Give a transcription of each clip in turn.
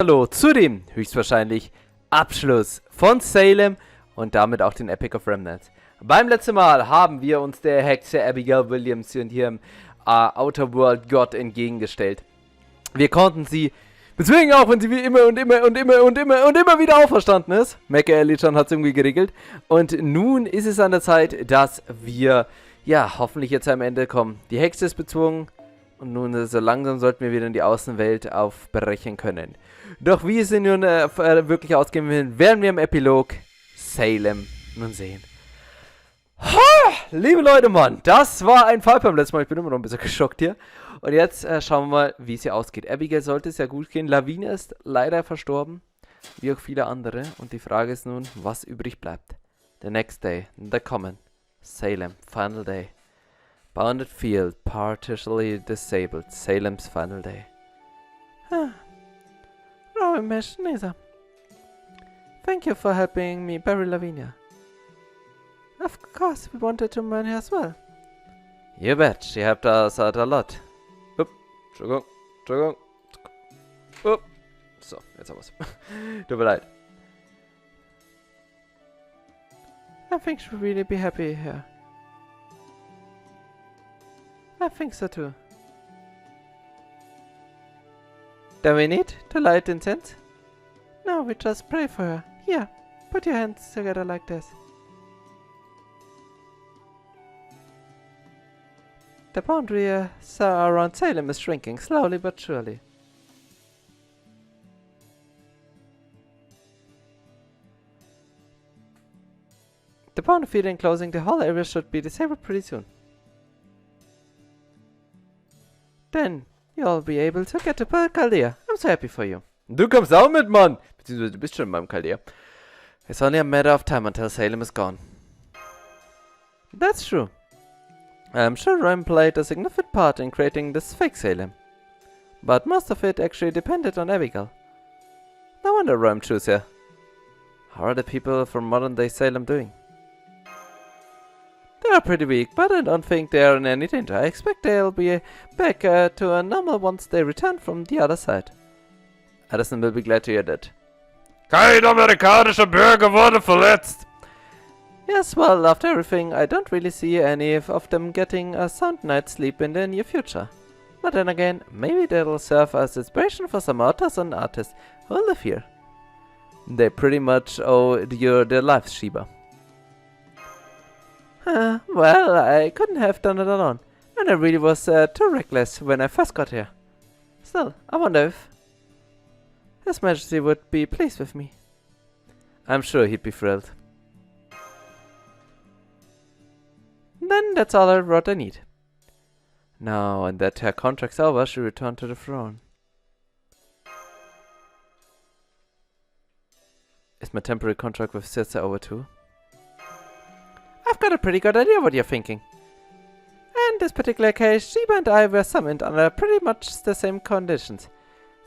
Hallo zu dem höchstwahrscheinlich Abschluss von Salem und damit auch den Epic of Remnant. Beim letzten Mal haben wir uns der Hexe Abigail Williams und ihrem Outer World Gott entgegengestellt. Wir konnten sie bezwingen, auch wenn sie wie immer wieder auferstanden ist. Mecca Elichan hat es irgendwie geregelt. Und nun ist es an der Zeit, dass wir, ja, hoffentlich jetzt am Ende kommen. Die Hexe ist bezwungen und nun so langsam sollten wir wieder in die Außenwelt aufbrechen können. Doch wie es nun wirklich ausgehen will, werden wir im Epilog Salem nun sehen. Ha! Liebe Leute, Mann, das war ein Fall beim letzten Mal. Ich bin immer noch ein bisschen geschockt hier. Und jetzt schauen wir mal, wie es hier ausgeht. Abigail sollte es ja gut gehen. Lavinia ist leider verstorben, wie auch viele andere. Und die Frage ist nun, was übrig bleibt. The next day, the common, Salem, final day. Bounded field, partially disabled, Salem's final day. Thank you for helping me bury Lavinia. Of course, we wanted to mourn her as well. You bet, she helped us out a lot. Entschuldigung. So, jetzt haben wir's. Tut mir leid. I think she'll really be happy here. I think so too. Do we need to light incense? No, we just pray for her. Here, put your hands together like this. The boundary around Salem is shrinking, slowly but surely. The boundary field enclosing the whole area should be disabled pretty soon. Then you'll be able to get to Chaldea. I'm so happy for you. Du kommst auch mit, Mann! Beziehungsweise du bist schon beim Chaldea. It's only a matter of time until Salem is gone. That's true. I'm sure Rome played a significant part in creating this fake Salem. But most of it actually depended on Abigail. No wonder Rome chose her. How are the people from modern day Salem doing? They are pretty weak, but I don't think they are in any danger. I expect they'll be back to a normal once they return from the other side. Addison will be glad to hear that. Kein amerikanischer Bürger wurde verletzt. Yes, well, after everything, I don't really see any of them getting a sound night's sleep in the near future. But then again, maybe that'll serve as inspiration for some authors and artists who live here. They pretty much owe you their lives, Sheba. Well, I couldn't have done it alone, and I really was too reckless when I first got here. Still, I wonder if His Majesty would be pleased with me. I'm sure he'd be thrilled. Then that's all I need. Now, and that her contract's over, she returned to the throne. Is my temporary contract with Circe over too? I've got a pretty good idea what you're thinking. In this particular case, Sheba and I were summoned under pretty much the same conditions.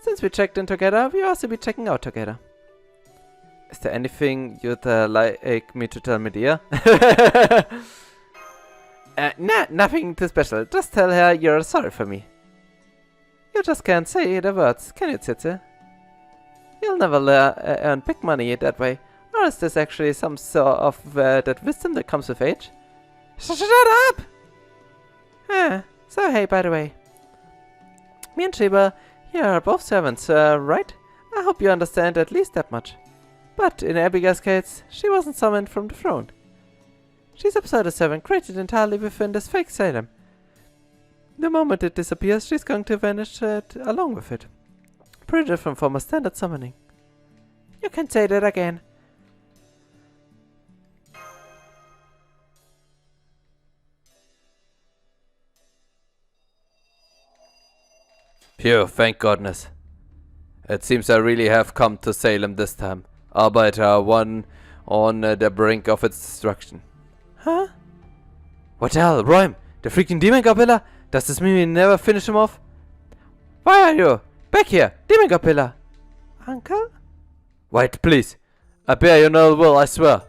Since we checked in together, we also be checking out together. Is there anything you'd like me to tell me, dear? Nah, nothing too special. Just tell her you're sorry for me. You just can't say the words, can you, Circe? You'll never earn big money that way. Or is this actually some sort of that wisdom that comes with age? Shut up! So hey, by the way. Me and Sheba, here are both servants, right? I hope you understand at least that much. But in Abigail's case, she wasn't summoned from the throne. She's a pseudo-servant created entirely within this fake Salem. The moment it disappears, she's going to vanish along with it. Pretty different from a standard summoning. You can say that again. Phew, thank goodness. It seems I really have come to Salem this time. Arbeiter one on the brink of its destruction. Huh? What the hell, Rhyme? The freaking demon gobbler? Does this mean we never finish him off? Why are you? Back here, demon gobbler! Uncle? Wait, please. I bear you no will, I swear.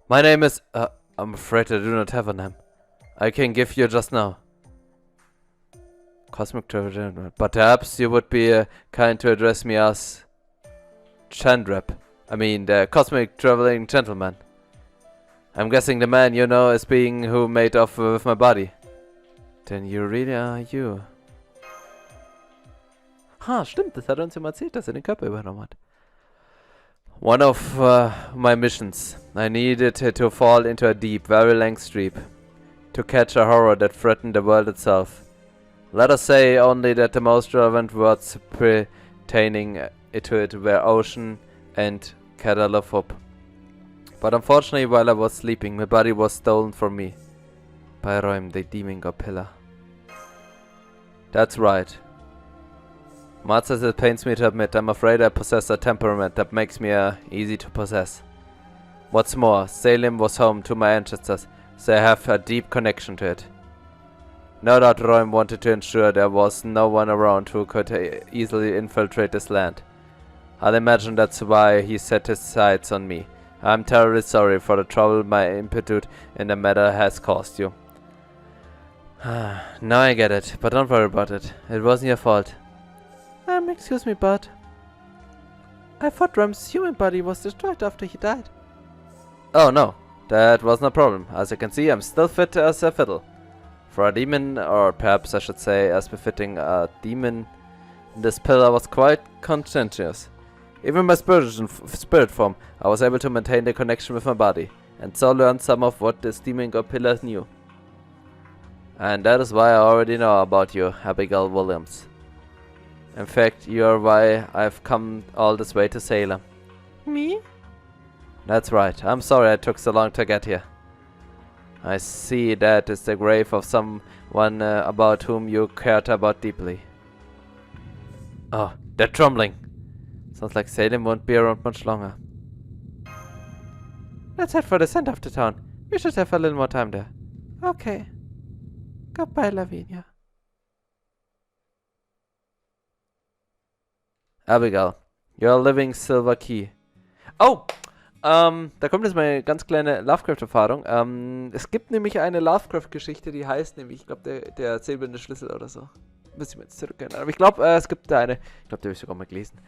My name is... I'm afraid I do not have a name. I can give you just now. Cosmic Traveler, but perhaps you would be kind to address me as Chandrep. I mean, the cosmic traveling gentleman. I'm guessing the man you know as being who made off with my body. Then you really are you. Ha, stimmt, das hat er uns ja mal erzählt, dass er den Körper übernommen hat. One of my missions. I needed to fall into a deep, very length stream. To catch a horror that threatened the world itself. Let us say only that the most relevant words pertaining to it were ocean and Cadalafop. But unfortunately, while I was sleeping, my body was stolen from me. By Roim, the demon god pillar. That's right. Much as it pains me to admit, I'm afraid I possess a temperament that makes me easy to possess. What's more, Salem was home to my ancestors, so I have a deep connection to it. No doubt Roim wanted to ensure there was no one around who could easily infiltrate this land. I'll imagine that's why he set his sights on me. I'm terribly sorry for the trouble my impetus in the matter has caused you. Now I get it, but don't worry about it. It wasn't your fault. Excuse me, but I thought Roim's human body was destroyed after he died. Oh no, that was no problem. As you can see, I'm still fit as a fiddle. For a demon, or perhaps I should say as befitting a demon, this pillar was quite conscientious. Even my spirit form, I was able to maintain the connection with my body, and so learned some of what this demon god pillar knew. And that is why I already know about you, Abigail Williams. In fact, you are why I've come all this way to Salem. Me? That's right. I'm sorry I took so long to get here. I see that is the grave of someone about whom you cared about deeply. Oh, that trembling. Sounds like Salem won't be around much longer. Let's head for the center of the town. We should have a little more time there. Okay. Goodbye, Lavinia. Abigail, you're a living silver key. Oh! Da kommt jetzt mal eine ganz kleine Lovecraft-Erfahrung. Es gibt nämlich eine Lovecraft-Geschichte, die heißt nämlich, ich glaube, der silberne Schlüssel oder so. Müsste ich mir jetzt zurückgehen. Aber ich glaube, es gibt da eine. Ich glaube, die habe ich sogar mal gelesen.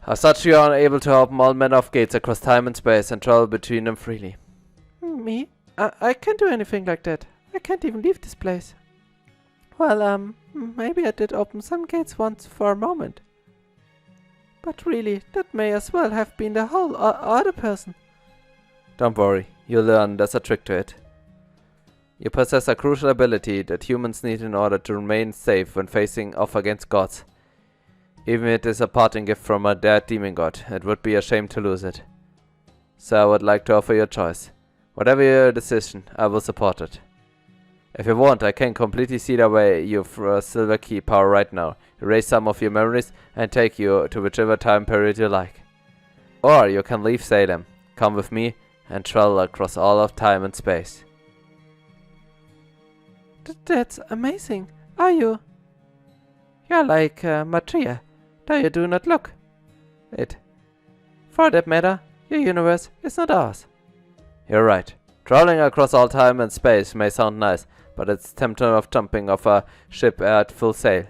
As such, you are able to open all manner of gates across time and space and travel between them freely. Me? I can't do anything like that. I can't even leave this place. Well, maybe I did open some gates once for a moment. But really, that may as well have been the whole other person. Don't worry, you'll learn there's a trick to it. You possess a crucial ability that humans need in order to remain safe when facing off against gods. Even if it is a parting gift from a dead demon god, it would be a shame to lose it. So I would like to offer you a choice. Whatever your decision, I will support it. If you want, I can completely see the way you through a silver key power right now, erase some of your memories, and take you to whichever time period you like. Or you can leave Salem, come with me, and travel across all of time and space. That's amazing. Are you? You're like Matria, though you do not look it. For that matter, your universe is not ours. You're right. Traveling across all time and space may sound nice, but it's tempting of jumping off a ship at full sail.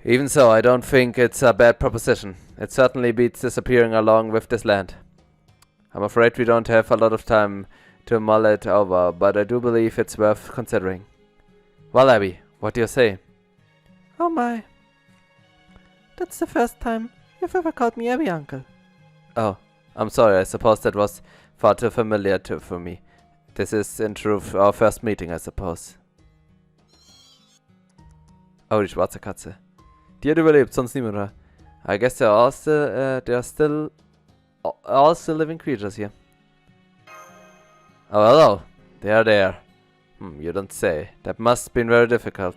Even so, I don't think it's a bad proposition. It certainly beats disappearing along with this land. I'm afraid we don't have a lot of time to mull it over, but I do believe it's worth considering. Well, Abby, what do you say? Oh my. That's the first time you've ever called me Abby, Uncle. Oh, I'm sorry, I suppose that was far too familiar for me. This is in truth our first meeting, I suppose. Oh, die schwarze Katze. Die hat überlebt, sonst niemand, oder? I guess they're all still living creatures here. Oh, hello. They are there. You don't say. That must have been very difficult.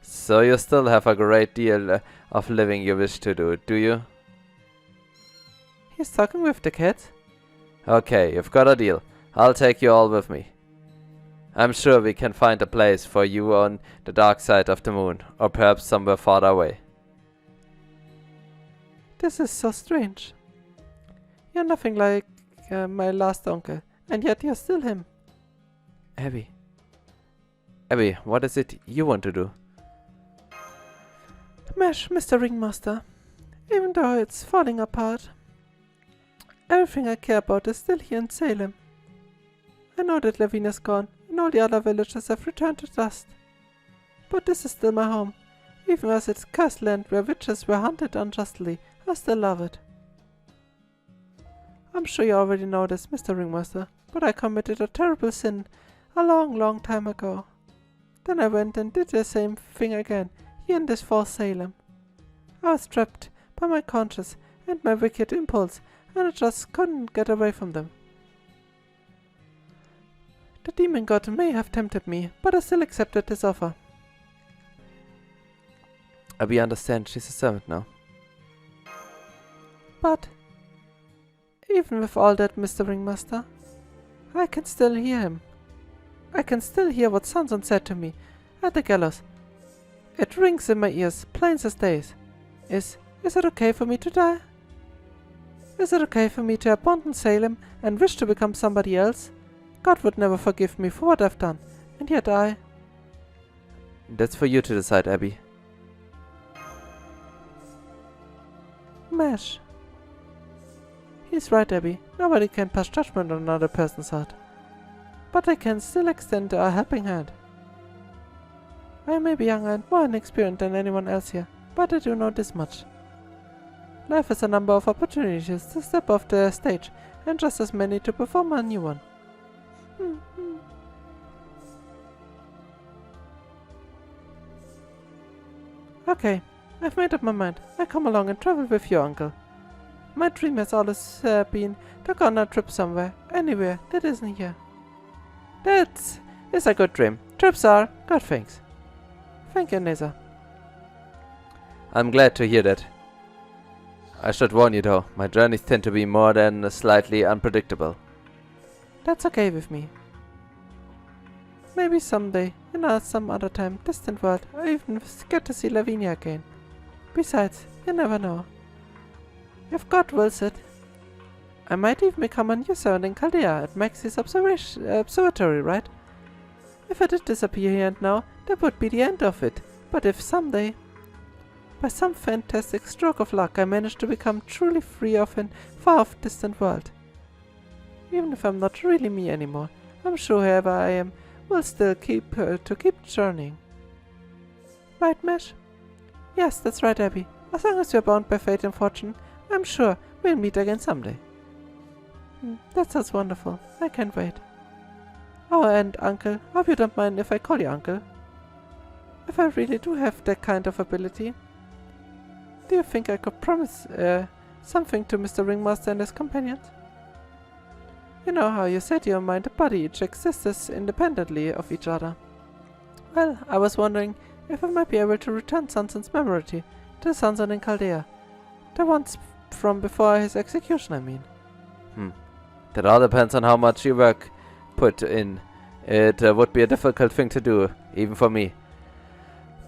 So you still have a great deal of living you wish to do you? He's talking with the cat. Okay, you've got a deal. I'll take you all with me. I'm sure we can find a place for you on the dark side of the moon, or perhaps somewhere farther away. This is so strange. You're nothing like my last uncle, and yet you're still him. Abby. Abby, what is it you want to do? Mesh, Mr. Ringmaster. Even though it's falling apart, Everything I care about is still here in Salem. I know that Levine is gone, and all the other villages have returned to dust. But this is still my home. Even as it's cursed land where witches were hunted unjustly, I still love it. I'm sure you already know this, Mr. Ringmaster, but I committed a terrible sin a long, long time ago. Then I went and did the same thing again, here in this false Salem. I was trapped by my conscience and my wicked impulse, and I just couldn't get away from them. The demon god may have tempted me, but I still accepted his offer. Abby understands she's a servant now. But even with all that, Mr. Ringmaster, I can still hear him. I can still hear what Sanson said to me at the gallows. It rings in my ears, plain as days. Is it okay for me to die? Is it okay for me to abandon Salem and wish to become somebody else? God would never forgive me for what I've done, and yet I... That's for you to decide, Abby. Mesh. He's right, Abby. Nobody can pass judgment on another person's heart. But I can still extend a helping hand. I may be younger and more inexperienced than anyone else here, but I do know this much. Life has a number of opportunities to step off the stage, and just as many to perform a new one. Okay, I've made up my mind. I come along and travel with you, uncle. My dream has always been to go on a trip somewhere, anywhere that isn't here. That is a good dream. Trips are good things. Thank you, Neza. I'm glad to hear that. I should warn you though, my journeys tend to be more than slightly unpredictable. That's okay with me. Maybe someday, some other time, distant world, I even get to see Lavinia again. Besides, you never know. If God wills it, I might even become a new servant in Chaldea at Max's observatory, right? If I did disappear here and now, that would be the end of it. But if someday, by some fantastic stroke of luck, I manage to become truly free of a far-off distant world, even if I'm not really me anymore, I'm sure whoever I am will still keep journeying. Right, Mesh? Yes, that's right, Abby. As long as we're bound by fate and fortune, I'm sure we'll meet again someday. That sounds wonderful. I can't wait. Oh, and Uncle, hope you don't mind if I call you Uncle. If I really do have that kind of ability, do you think I could promise something to Mr. Ringmaster and his companions? You know how you said your mind and body each exists independently of each other. Well, I was wondering if I might be able to return Sanson's memory to Sanson in Chaldea. The ones from before his execution, I mean. That all depends on how much you work put in. It would be a difficult thing to do, even for me.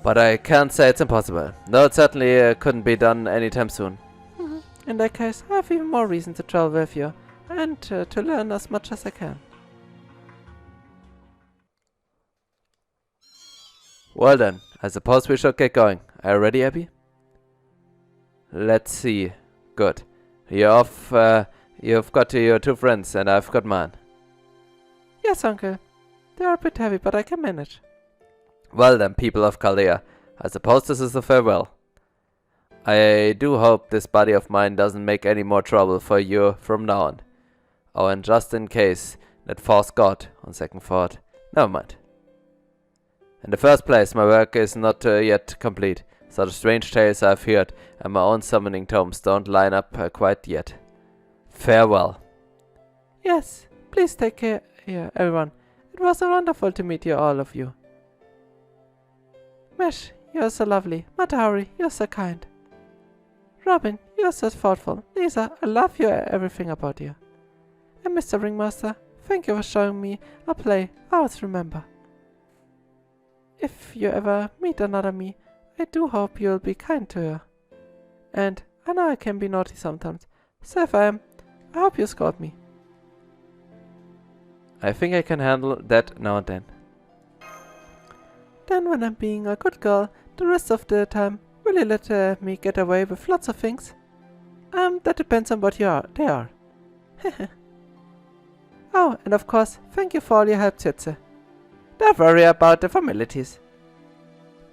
But I can't say it's impossible. Though it certainly couldn't be done anytime soon. In that case, I have even more reason to travel with you, and to learn as much as I can. Well then, I suppose we should get going. Are you ready, Abby? Let's see. Good. You're off, you've got your two friends, and I've got mine. Yes, Uncle. They are a bit heavy, but I can manage. Well then, people of Chaldea, I suppose this is a farewell. I do hope this body of mine doesn't make any more trouble for you from now on. Oh, and just in case that false god, on second thought, never mind. In the first place, my work is not yet complete, so the strange tales I've heard and my own summoning tomes don't line up quite yet. Farewell. Yes, please take care, everyone. It was so wonderful to meet you, all of you. Mesh, you're so lovely. Matahari, you're so kind. Robin, you're so thoughtful. Lisa, I love you, everything about you. And Mr. Ringmaster, thank you for showing me a play I always remember. If you ever meet another me, I do hope you'll be kind to her. And I know I can be naughty sometimes, so if I am, I hope you scold me. I think I can handle that now and then. Then when I'm being a good girl, the rest of the time, will you let me get away with lots of things? That depends on what they are. Oh, and of course, thank you for all your help, Zitze. Don't worry about the formalities.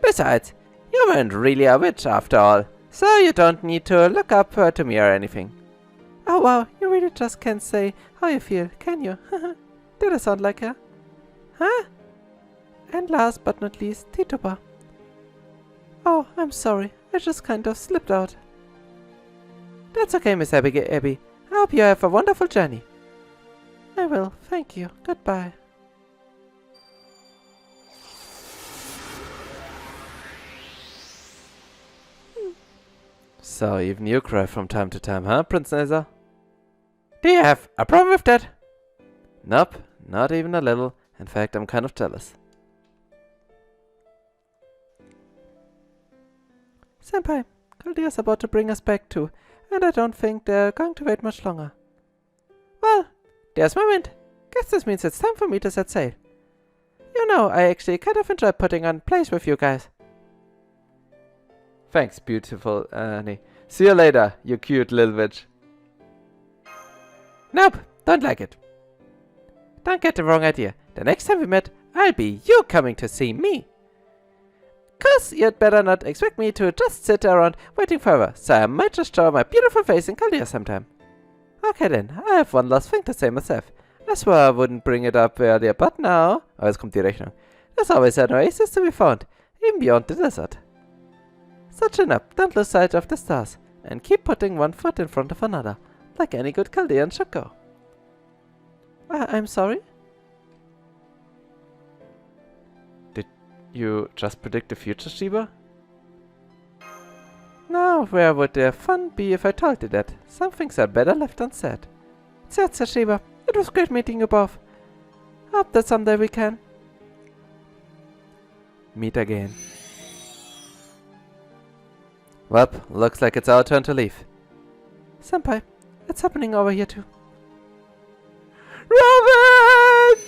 Besides, you weren't really a witch after all, so you don't need to look up to me or anything. Oh wow, you really just can't say how you feel, can you? Did I sound like her? Huh? And last but not least, Tituba. Oh, I'm sorry, I just kind of slipped out. That's okay, Miss Abby. I hope you have a wonderful journey. I will, thank you. Goodbye. So, even you cry from time to time, huh, Princessa? Do you have a problem with that? Nope, not even a little. In fact, I'm kind of jealous. Senpai, Chaldea's about to bring us back too, and I don't think they're going to wait much longer. Well, there's my wind. Guess this means it's time for me to set sail. You know, I actually kind of enjoy putting on plays with you guys. Thanks, beautiful Annie. See you later, you cute little witch. Nope, don't like it. Don't get the wrong idea. The next time we met, I'll be you coming to see me. 'Cause you'd better not expect me to just sit around waiting forever, so I might just show my beautiful face in Chaldea sometime. Okay then, I have one last thing to say myself. I swore I wouldn't bring it up earlier, but now... Oh, jetzt kommt die Rechnung. There's always an oasis to be found, even beyond the desert. So chin up, don't lose sight of the stars, and keep putting one foot in front of another, like any good Chaldean should go. I'm sorry? Did you just predict the future, Shiba? Now, where would the fun be if I told you that? Some things are better left unsaid. That's Shiba. It was great meeting you both. Hope that someday we can meet again. Well, looks like it's our turn to leave. Senpai, it's happening over here too. Robin!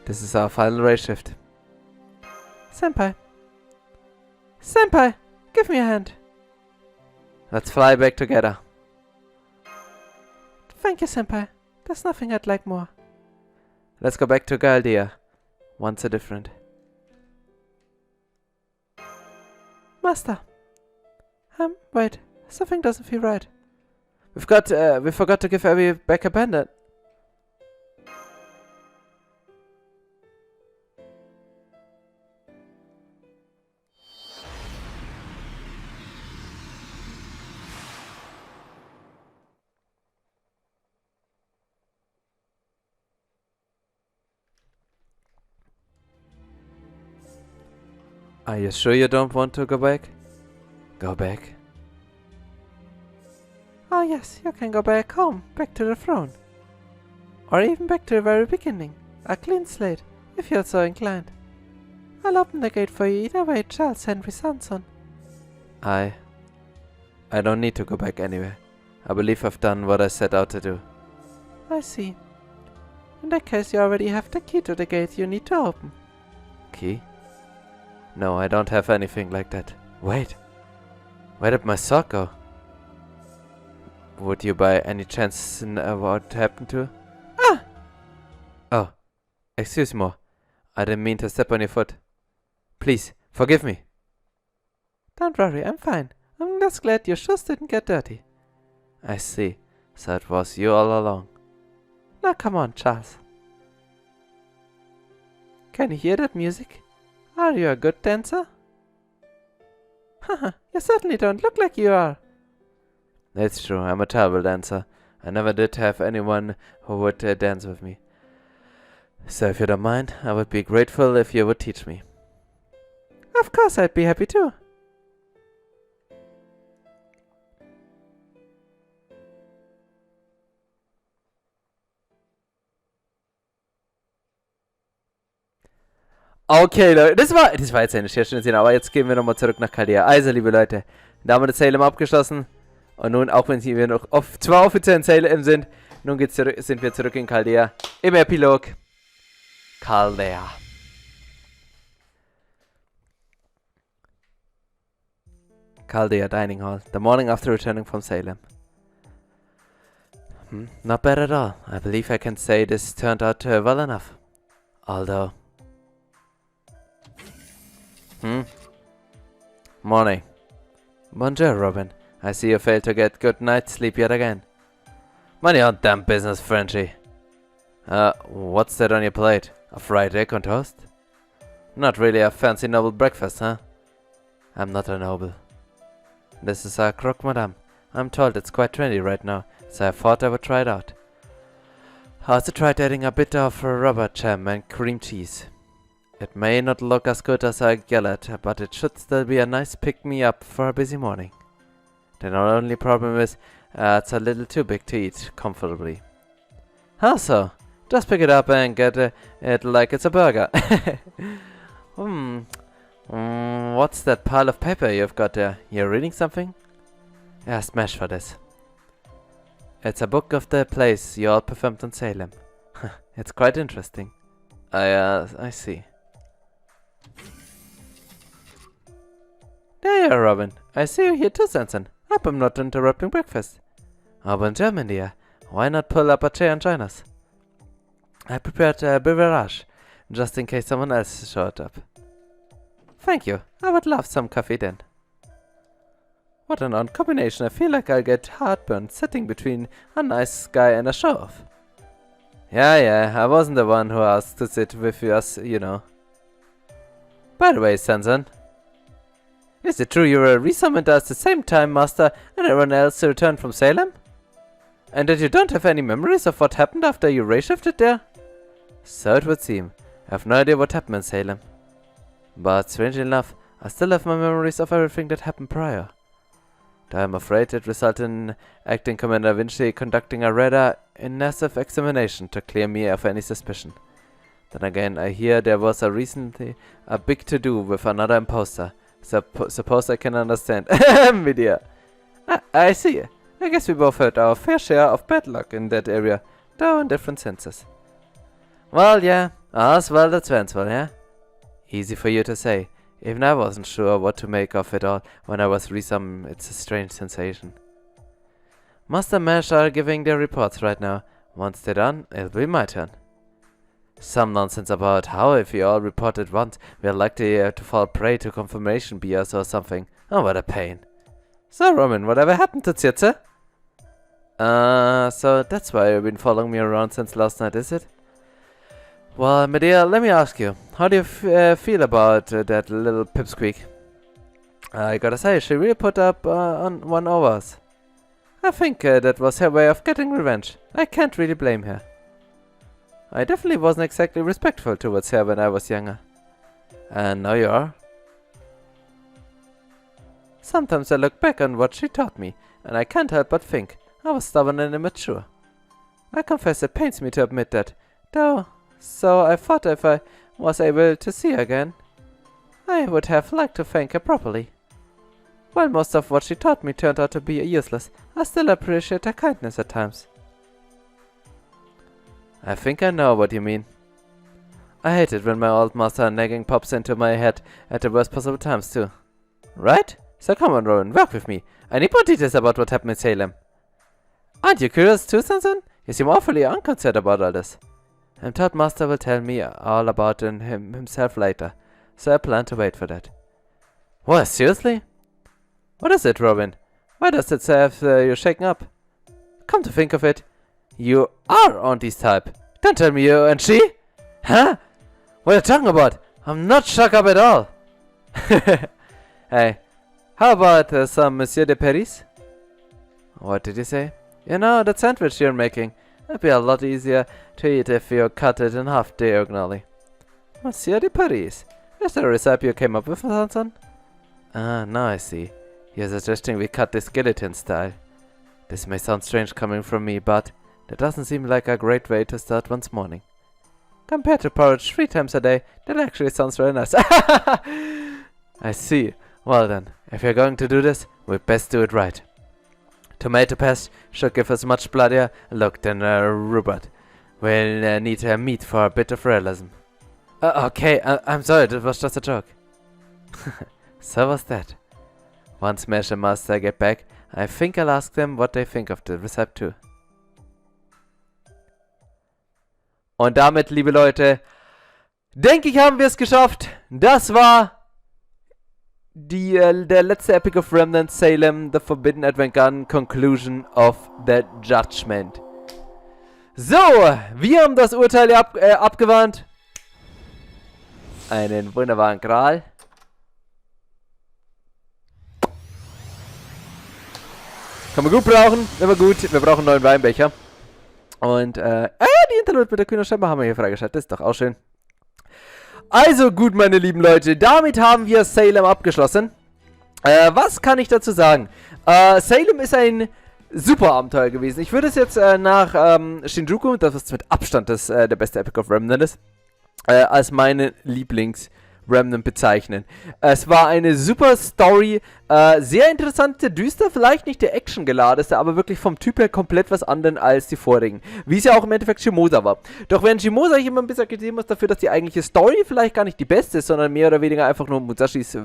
This is our final race shift. Senpai. Senpai, give me a hand. Let's fly back together. Thank you, Senpai. There's nothing I'd like more. Let's go back to Chaldea. Once a different. Master. Wait. Something doesn't feel right. We forgot to give Abby back a bandit. Are you sure you don't want to go back? Go back? Oh yes, you can go back home, back to the throne. Or even back to the very beginning. A clean slate, if you're so inclined. I'll open the gate for you either way, Charles Henry Sanson. I don't need to go back anywhere. I believe I've done what I set out to do. I see. In that case, you already have the key to the gate you need to open. Key? No, I don't have anything like that. Wait. Where did my sock go? Would you by any chance know what happened to? Ah! Oh. Excuse me. I didn't mean to step on your foot. Please, forgive me. Don't worry, I'm fine. I'm just glad your shoes didn't get dirty. I see. So it was you all along. Now come on, Charles. Can you hear that music? Are you a good dancer? Haha, you certainly don't look like you are. It's true, I'm a terrible dancer. I never did have anyone who would dance with me. So if you don't mind, I would be grateful if you would teach me. Of course, I'd be happy too. Okay, Leute, das war jetzt eine sehr schöne Szene, aber jetzt gehen wir nochmal zurück nach Chaldea. Also, liebe Leute, da haben wir das Salem abgeschlossen. Und nun, auch wenn wir noch zwar offiziell in Salem sind, nun sind wir zurück in Chaldea. Im Epilog. Chaldea. Chaldea dining hall, the morning after returning from Salem. Not bad at all. I believe I can say this turned out well enough. Although... Morning. Bonjour, Robin. I see you failed to get good night's sleep yet again. Mind your own damn business, Frenchie. What's that on your plate? A fried egg on toast? Not really a fancy noble breakfast, huh? I'm not a noble. This is a croque madame. I'm told it's quite trendy right now, so I thought I would try it out. I also tried adding a bit of rubber jam and cream cheese. It may not look as good as a galette, but it should still be a nice pick-me-up for a busy morning. The only problem is, it's a little too big to eat comfortably. How so? Just pick it up and get it like it's a burger. What's that pile of paper you've got there? You're reading something? Yeah, smash for this. It's a book of the place you all performed in Salem. It's quite interesting. I see. There you are, Robin. I see you here too, Sanson. Hope I'm not interrupting breakfast. Aber in German, dear. Why not pull up a chair and join us? I prepared a beverage, just in case someone else showed up. Thank you. I would love some coffee then. What an odd combination. I feel like I'll get heartburn sitting between a nice guy and a show-off. Yeah, I wasn't the one who asked to sit with us, you know. By the way, Sanson, is it true you were resummoned at the same time, Master, and everyone else returned from Salem? And that you don't have any memories of what happened after you ray-shifted there? So it would seem. I have no idea what happened in Salem. But strangely enough, I still have my memories of everything that happened prior. Though I'm afraid it resulted in Acting Commander Vinci conducting a rather invasive examination to clear me of any suspicion. Then again, I hear there was recently a big to-do with another imposter. Suppose I can understand. Media. I see. I guess we both had our fair share of bad luck in that area, though in different senses. Well, yeah. All's well that's ends well, yeah? Easy for you to say. Even I wasn't sure what to make of it all when I was resummoned. It's a strange sensation. Master Mesh are giving their reports right now. Once they're done, it'll be my turn. Some nonsense about how if we all report at once, we're likely to fall prey to confirmation bias or something. Oh, what a pain. So, Roman, whatever happened to Tsitze? So that's why you've been following me around since last night, is it? Well, my dear, let me ask you, how do you feel about that little pipsqueak? I gotta say, she really put up on one over us. I think that was her way of getting revenge. I can't really blame her. I definitely wasn't exactly respectful towards her when I was younger. And now you are? Sometimes I look back on what she taught me, and I can't help but think I was stubborn and immature. I confess it pains me to admit that, though. So I thought if I was able to see her again, I would have liked to thank her properly. While most of what she taught me turned out to be useless, I still appreciate her kindness at times. I think I know what you mean. I hate it when my old master nagging pops into my head at the worst possible times too. Right? So come on, Rowan, work with me. I need more details about what happened in Salem. Aren't you curious too, Sanson? You seem awfully unconcerned about all this. I'm told Master will tell me all about himself later, so I plan to wait for that. What, seriously? What is it, Robin? Why does it have you shaken up? Come to think of it, you are Auntie's type. Don't tell me you and she? Huh? What are you talking about? I'm not shook up at all. Hey, how about some Monsieur de Paris? What did you say? You know, that sandwich you're making. It'd be a lot easier to eat if you cut it in half diagonally. Monsieur de Paris. Is there a recipe you came up with, Sanson? Ah, now I see. You're suggesting we cut this guillotine style. This may sound strange coming from me, but that doesn't seem like a great way to start one's morning. Compared to porridge 3 times a day, that actually sounds very nice. I see. Well then, if you're going to do this, we'd best do it right. Tomato paste should give us much bloodier look than rhubarb. We'll need meat for a bit of realism. Okay, I'm sorry, that was just a joke. So was that. Once Smash and Master get back, I think I'll ask them what they think of the recipe too. Und damit, liebe Leute, denke ich, haben wir es geschafft. Das war der letzte Epic of Remnant-Salem, The Forbidden Advent Conclusion of the Judgment. So, wir haben das Urteil abgewandt. Einen wunderbaren Gral. Kann man gut brauchen, immer gut. Wir brauchen einen neuen Weinbecher. Und, die Interlude mit der Kühnerscheibe haben wir hier freigeschaltet. Das ist doch auch schön. Also gut, meine lieben Leute, damit haben wir Salem abgeschlossen. Was kann ich dazu sagen? Salem ist ein super Abenteuer gewesen. Ich würde es jetzt nach Shinjuku, das was mit Abstand der beste Epic of Remnant ist, als meine Lieblings-Remnant bezeichnen. Es war eine super Story, sehr interessante, düster, vielleicht nicht der Action-geladeste, aber wirklich vom Typ her komplett was anderes als die vorigen. Wie es ja auch im Endeffekt Shimosa war. Doch während Shimosa ich immer ein bisschen kritisieren muss dafür, dass die eigentliche Story vielleicht gar nicht die beste ist, sondern mehr oder weniger einfach nur Musashis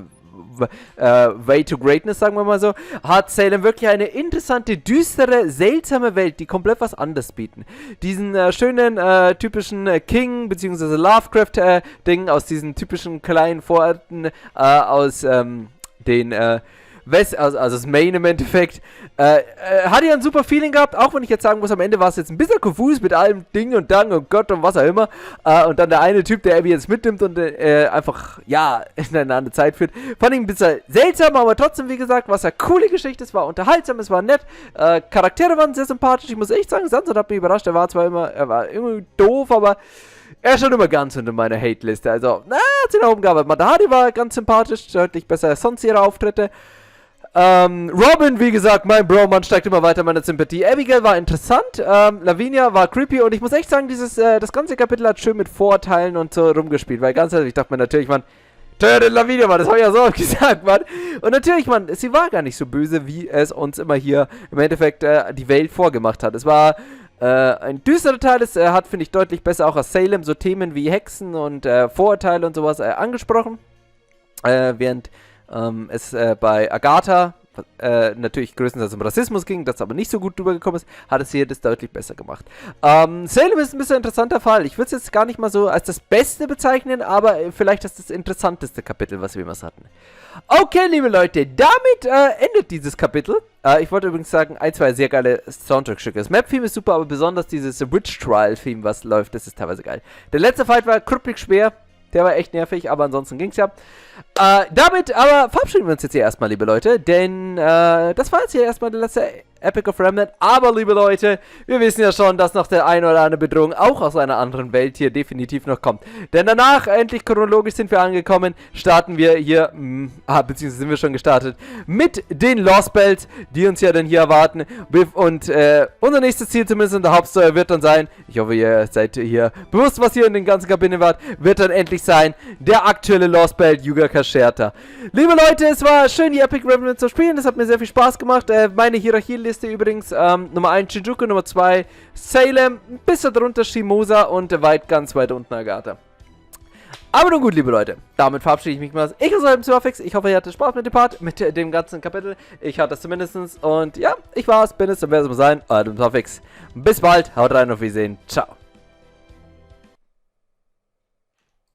Way to Greatness, sagen wir mal so, hat Salem wirklich eine interessante, düstere, seltsame Welt, die komplett was anderes bieten. Diesen schönen, typischen King, bzw. Lovecraft-Ding aus diesen typischen kleinen Vororten, aus den also das Main im Endeffekt, hat ja ein super Feeling gehabt, auch wenn ich jetzt sagen muss, am Ende war es jetzt ein bisschen konfus mit allem Ding und Dang und Gott und was auch immer, und dann der eine Typ, der Abby jetzt mitnimmt und einfach, ja, in eine andere Zeit führt, fand ich ein bisschen seltsam, aber trotzdem, wie gesagt, war es eine coole Geschichte, es war unterhaltsam, es war nett, Charaktere waren sehr sympathisch, ich muss echt sagen, Sansot hat mich überrascht, er war irgendwie doof, aber er ist schon immer ganz unter meiner Hate-Liste, also, hat sie nach oben gearbeitet. Matahari war ganz sympathisch, deutlich besser als sonst ihre Auftritte. Robin, wie gesagt, mein Bro, man steigt immer weiter meine Sympathie. Abigail war interessant, Lavinia war creepy und ich muss echt sagen, das ganze Kapitel hat schön mit Vorurteilen und so rumgespielt, weil ganz ehrlich, ich dachte mir natürlich, man, tötet Lavinia, Mann, das habe ich ja so oft gesagt, Mann. Und natürlich, Mann, sie war gar nicht so böse, wie es uns immer hier im Endeffekt die Welt vorgemacht hat. Es war ein düsterer Teil, es hat, finde ich, deutlich besser auch als Salem so Themen wie Hexen und Vorurteile und sowas angesprochen, während es bei Agatha natürlich größtenteils um Rassismus ging, das aber nicht so gut drüber gekommen ist, hat es hier das deutlich besser gemacht. Salem ist ein bisschen ein interessanter Fall. Ich würde es jetzt gar nicht mal so als das Beste bezeichnen, aber vielleicht das interessanteste Kapitel, was wir jemals hatten. Okay, liebe Leute, damit endet dieses Kapitel. Ich wollte übrigens sagen, ein, zwei sehr geile Soundtrack-Stücke. Das Map-Theme ist super, aber besonders dieses Witch Trial-Theme, was läuft, das ist teilweise geil. Der letzte Fight war krüppig schwer. Der war echt nervig, aber ansonsten ging's ja. Damit aber verabschieden wir uns jetzt hier erstmal, liebe Leute, denn das war jetzt hier erstmal der letzte Epic of Remnant. Aber, liebe Leute, wir wissen ja schon, dass noch der eine oder andere Bedrohung auch aus einer anderen Welt hier definitiv noch kommt. Denn danach, endlich chronologisch sind wir angekommen, starten wir hier, beziehungsweise sind wir schon gestartet, mit den Lost Bells, die uns ja dann hier erwarten. Und unser nächstes Ziel, zumindest in der Hauptstory, wird dann sein, ich hoffe, ihr seid hier bewusst, was hier in den ganzen Kabinen war, wird dann endlich sein, der aktuelle Lost Belt Yuga Kasherta. Liebe Leute, es war schön, die Epic Remnant zu spielen, das hat mir sehr viel Spaß gemacht. Meine Hierarchieliste übrigens, Nummer 1 Shinjuku, Nummer 2 Salem, ein bisschen drunter Shimosa und ganz weit unten Agatha. Aber nun gut, liebe Leute, damit verabschiede ich mich mal. Ich aus eurem Surfix, ich hoffe, ihr hattet Spaß mit dem Part, mit dem ganzen Kapitel. Ich hatte es zumindest und ja, ich war's, bin es und werde es mal sein, euer Surfix. Bis bald, haut rein, auf Wiedersehen, ciao.